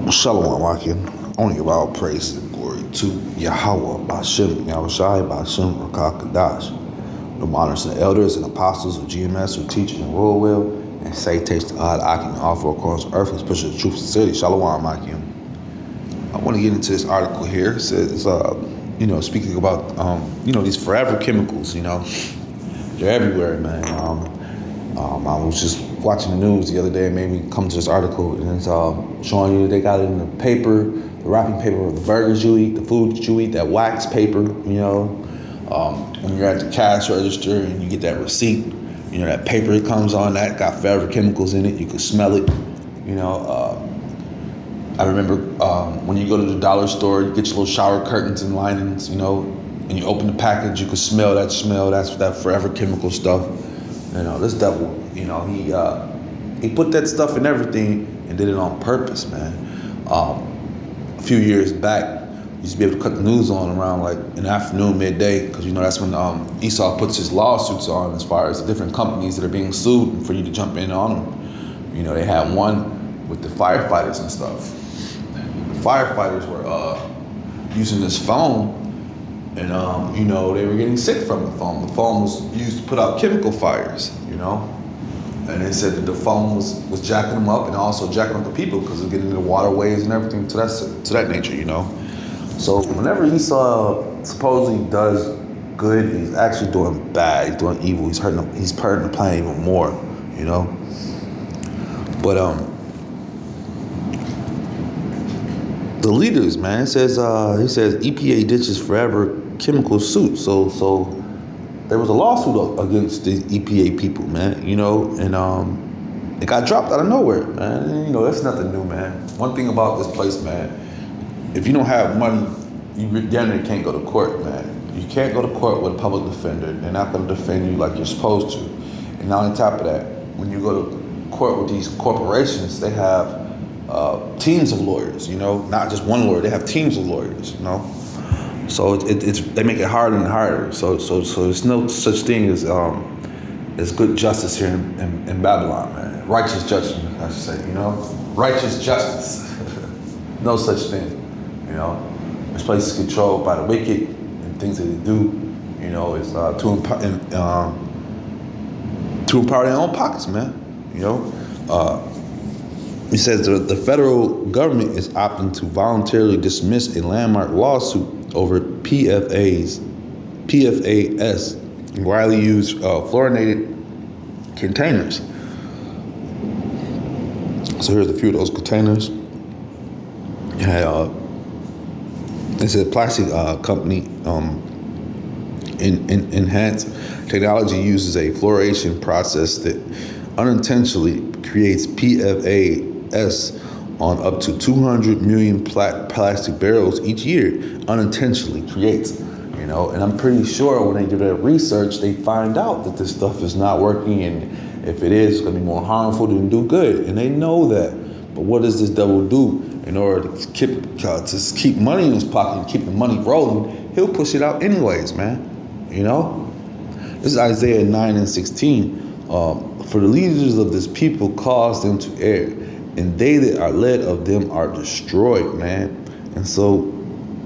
Shalom, Akim. Only give all praise and glory to Yahweh, Bashem, Yahushai, Bashem, Rakakadash. The honors and elders and apostles of GMS who teach in royal will and say, taste the odd Akim and all four corners of earth and push the truth and sincerity. Shalom, Akim. I want to get into this article here. It says, speaking about, these forever chemicals, they're everywhere, man. I was just watching the news the other day and made me come to this article, and it's showing you they got it in the paper, the wrapping paper of the burgers you eat, the food that you eat, that wax paper, when you're at the cash register and you get that receipt, that paper it comes on, that got forever chemicals in it. You can smell it, I remember when you go to the dollar store, you get your little shower curtains and linings, and you open the package, you can smell, that's that forever chemical stuff. This devil, he put that stuff in everything and did it on purpose, man. A few years back, you used to be able to cut the news on around like in the afternoon, midday, because that's when Esau puts his lawsuits on as far as the different companies that are being sued and for you to jump in on them. They had one with the firefighters and stuff. The firefighters were using this foam. And, they were getting sick from the foam. The foam was used to put out chemical fires, And they said that the foam was jacking them up and also jacking up the people because of getting into the waterways and everything to that nature, So whenever Esau supposedly does good, he's actually doing bad. He's doing evil. He's hurting the planet even more, But the leaders, man, he says EPA ditches forever chemical suit. So there was a lawsuit against the EPA people, man, and it got dropped out of nowhere, man. That's nothing new, man. One thing about this place, man, if you don't have money, you generally can't go to court, man. You can't go to court with a public defender. They're not going to defend you like you're supposed to. And not on top of that, when you go to court with these corporations, they have teams of lawyers, not just one lawyer. They have teams of lawyers, So they make it harder and harder. So there's no such thing as good justice here in Babylon, man. Righteous judgment, I should say, Righteous justice. No such thing, This place is controlled by the wicked and things that they do, is to empower their own pockets, man, He says the federal government is opting to voluntarily dismiss a landmark lawsuit over PFAS, widely used fluorinated containers. So here's a few of those containers. It's a plastic company. Enhanced technology uses a fluorination process that unintentionally creates PFAS on up to 200 million plastic barrels each year. Unintentionally creates, and I'm pretty sure when they do their research, they find out that this stuff is not working, and if it is, it's going to be more harmful than do good, and they know that. But what does this devil do in order to keep money in his pocket and keep the money rolling? He'll push it out anyways, man. This is Isaiah 9:16. For the leaders of this people cause them to err, and they that are led of them are destroyed, man. And so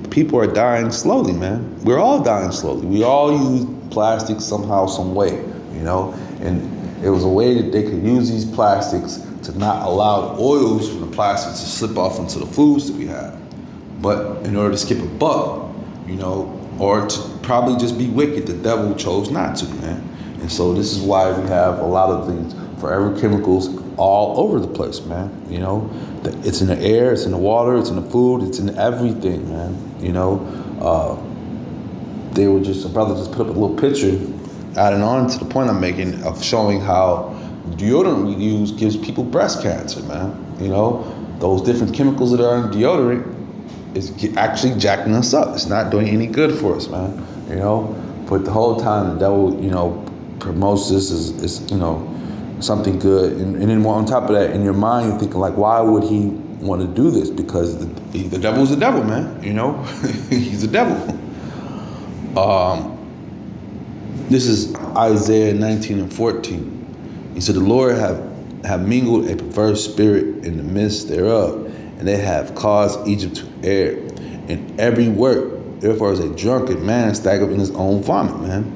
people are dying slowly, man. We're all dying slowly. We all use plastic somehow, some way, and it was a way that they could use these plastics to not allow the oils from the plastics to slip off into the foods that we have. But in order to skip a buck, or to probably just be wicked, the devil chose not to, man. And so this is why we have a lot of these forever chemicals all over the place, man. It's in the air, it's in the water, it's in the food, it's in everything, man. A brother just put up a little picture, adding on to the point I'm making of showing how deodorant we use gives people breast cancer, man. Those different chemicals that are in deodorant is actually jacking us up. It's not doing any good for us, man. But the whole time the devil, promotes this as something good, and then on top of that, in your mind you're thinking like, why would he want to do this? Because the devil's the devil, man. He's the devil. This is Isaiah 19:14. He said, the Lord have mingled a perverse spirit in the midst thereof, and they have caused Egypt to err in every work. Therefore, as a drunken man staggered in his own vomit, man.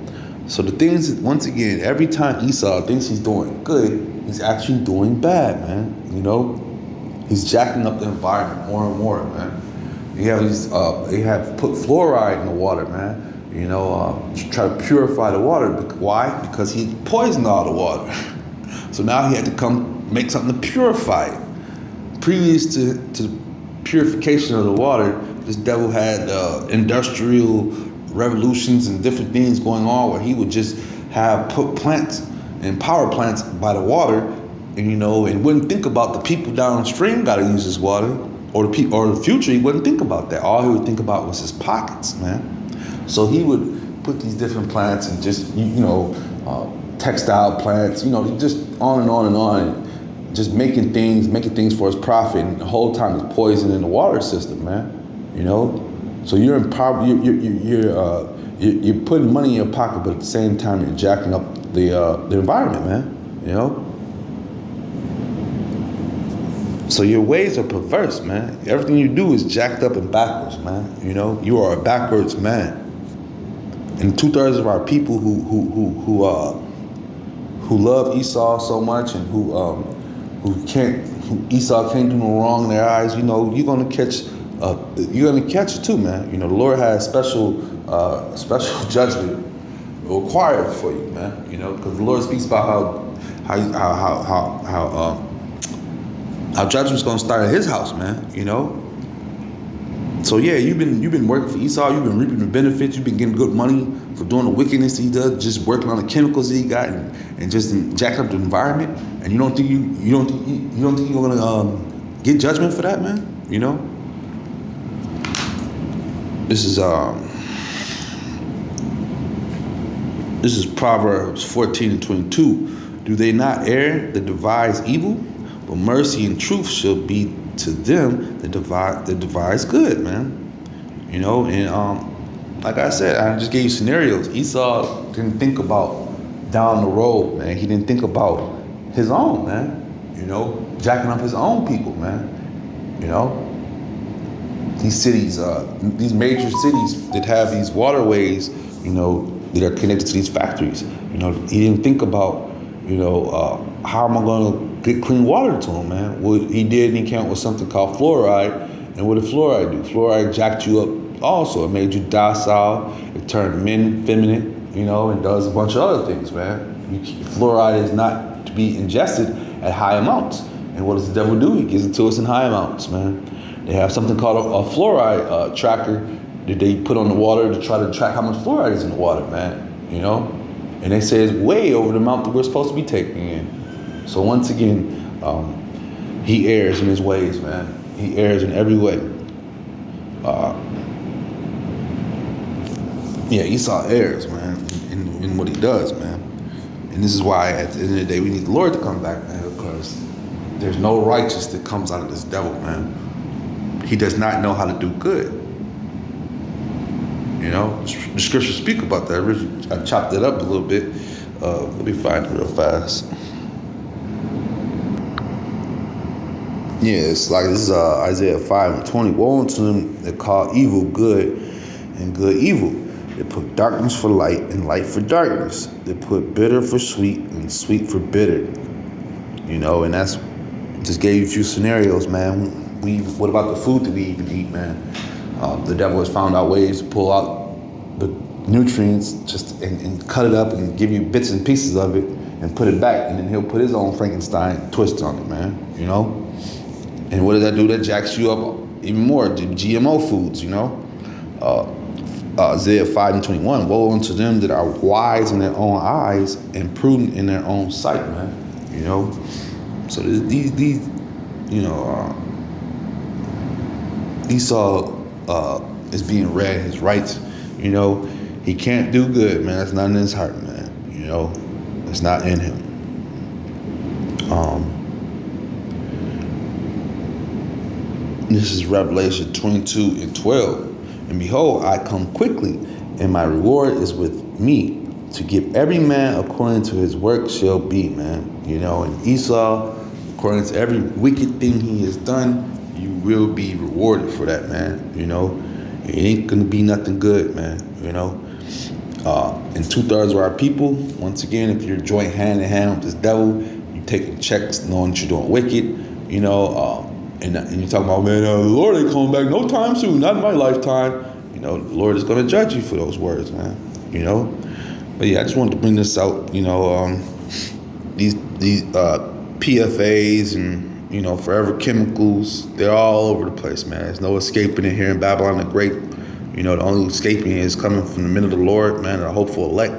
So the things, once again, every time Esau thinks he's doing good, he's actually doing bad, man. You know, he's jacking up the environment more and more, man. They have put fluoride in the water, man. You know, to try to purify the water. Why? Because he poisoned all the water. So now he had to come make something to purify it. Previous to purification of the water, this devil had industrial revolutions and different things going on where he would just have put plants and power plants by the water, and you know, and wouldn't think about the people downstream got to use this water, or the future. He wouldn't think about that. All he would think about was his pockets, man. So he would put these different plants and just textile plants, you know, just on and on and on, and just making things for his profit. And the whole time he's poisoning the water system, man. You know. So you're you're putting money in your pocket, but at the same time you're jacking up the environment, man. You know. So your ways are perverse, man. Everything you do is jacked up and backwards, man. You know, you are a backwards man. And 2/3 of our people who love Esau so much and who Esau can't do no wrong in their eyes, you know, you're gonna catch it too, man. You know, the Lord has special judgment required for you, man. You know, because the Lord speaks about how judgment's gonna start at His house, man. You know. So yeah, you've been working for Esau. You've been reaping the benefits. You've been getting good money for doing the wickedness he does, just working on the chemicals that he got, and just jacking up the environment. And you don't think you're gonna get judgment for that, man? You know. This is Proverbs 14:22. Do they not err that devise evil? But mercy and truth shall be to them that devise good, man. You know, and like I said, I just gave you scenarios. Esau didn't think about down the road, man. He didn't think about his own, man. You know, jacking up his own people, man. You know, these cities, these major cities that have these waterways, you know, that are connected to these factories. You know, he didn't think about, you know, how am I going to get clean water to him, man? What he did, and he came up with something called fluoride. And what did fluoride do? Fluoride jacked you up also. It made you docile. It turned men feminine, you know, and does a bunch of other things, man. Fluoride is not to be ingested at high amounts. And what does the devil do? He gives it to us in high amounts, man. They have something called a fluoride tracker that they put on the water to try to track how much fluoride is in the water, man, you know? And they say it's way over the amount that we're supposed to be taking in. So once again, he errs in his ways, man. He errs in every way. Esau errs, man, in what he does, man. And this is why at the end of the day, we need the Lord to come back, man, because there's no righteous that comes out of this devil, man. He does not know how to do good. You know, the scriptures speak about that. I chopped it up a little bit. Let me find it real fast. Yeah, it's like this is Isaiah 5:20. Woe unto them that call evil good and good evil. They put darkness for light and light for darkness. They put bitter for sweet and sweet for bitter. You know, and that's just gave you a few scenarios, man. What about the food that we even eat, man? The devil has found out ways to pull out the nutrients just and cut it up and give you bits and pieces of it and put it back, and then he'll put his own Frankenstein twist on it, man. You know. And what does that do? That jacks you up even more. The GMO foods, you know. Isaiah 5:21. Woe unto them that are wise in their own eyes and prudent in their own sight, man. You know. So these you know, Esau is being read his rights. You know, he can't do good, man. That's not in his heart, man. You know, it's not in him. This is Revelation 22:12. And behold, I come quickly, and my reward is with me to give every man according to his work shall be, man. You know, and Esau, according to every wicked thing he has done, you will be rewarded for that, man. You know, it ain't gonna be nothing good, man. You know, and 2/3 of our people, once again, if you're joint hand in hand with this devil, you taking checks knowing that you're doing wicked. You know, and you're talking about, man, the Lord ain't coming back no time soon, not in my lifetime. You know, the Lord is gonna judge you for those words, man. You know, but yeah, I just wanted to bring this out. You know, these PFAs and, you know, forever chemicals, they're all over the place, man. There's no escaping it here in Babylon the Great. You know, the only escaping is coming from the men of the Lord, man, the hopeful elect.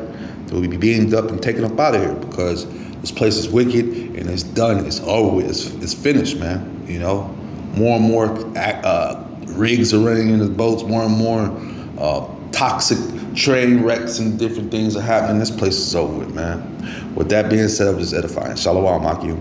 They'll be beamed up and taken up out of here because this place is wicked and it's done. It's over with. It's finished, man. You know, more and more rigs are running in the boats. More and more toxic train wrecks and different things are happening. This place is over with, man. With that being said, I'm just edifying. Shalom, Akim.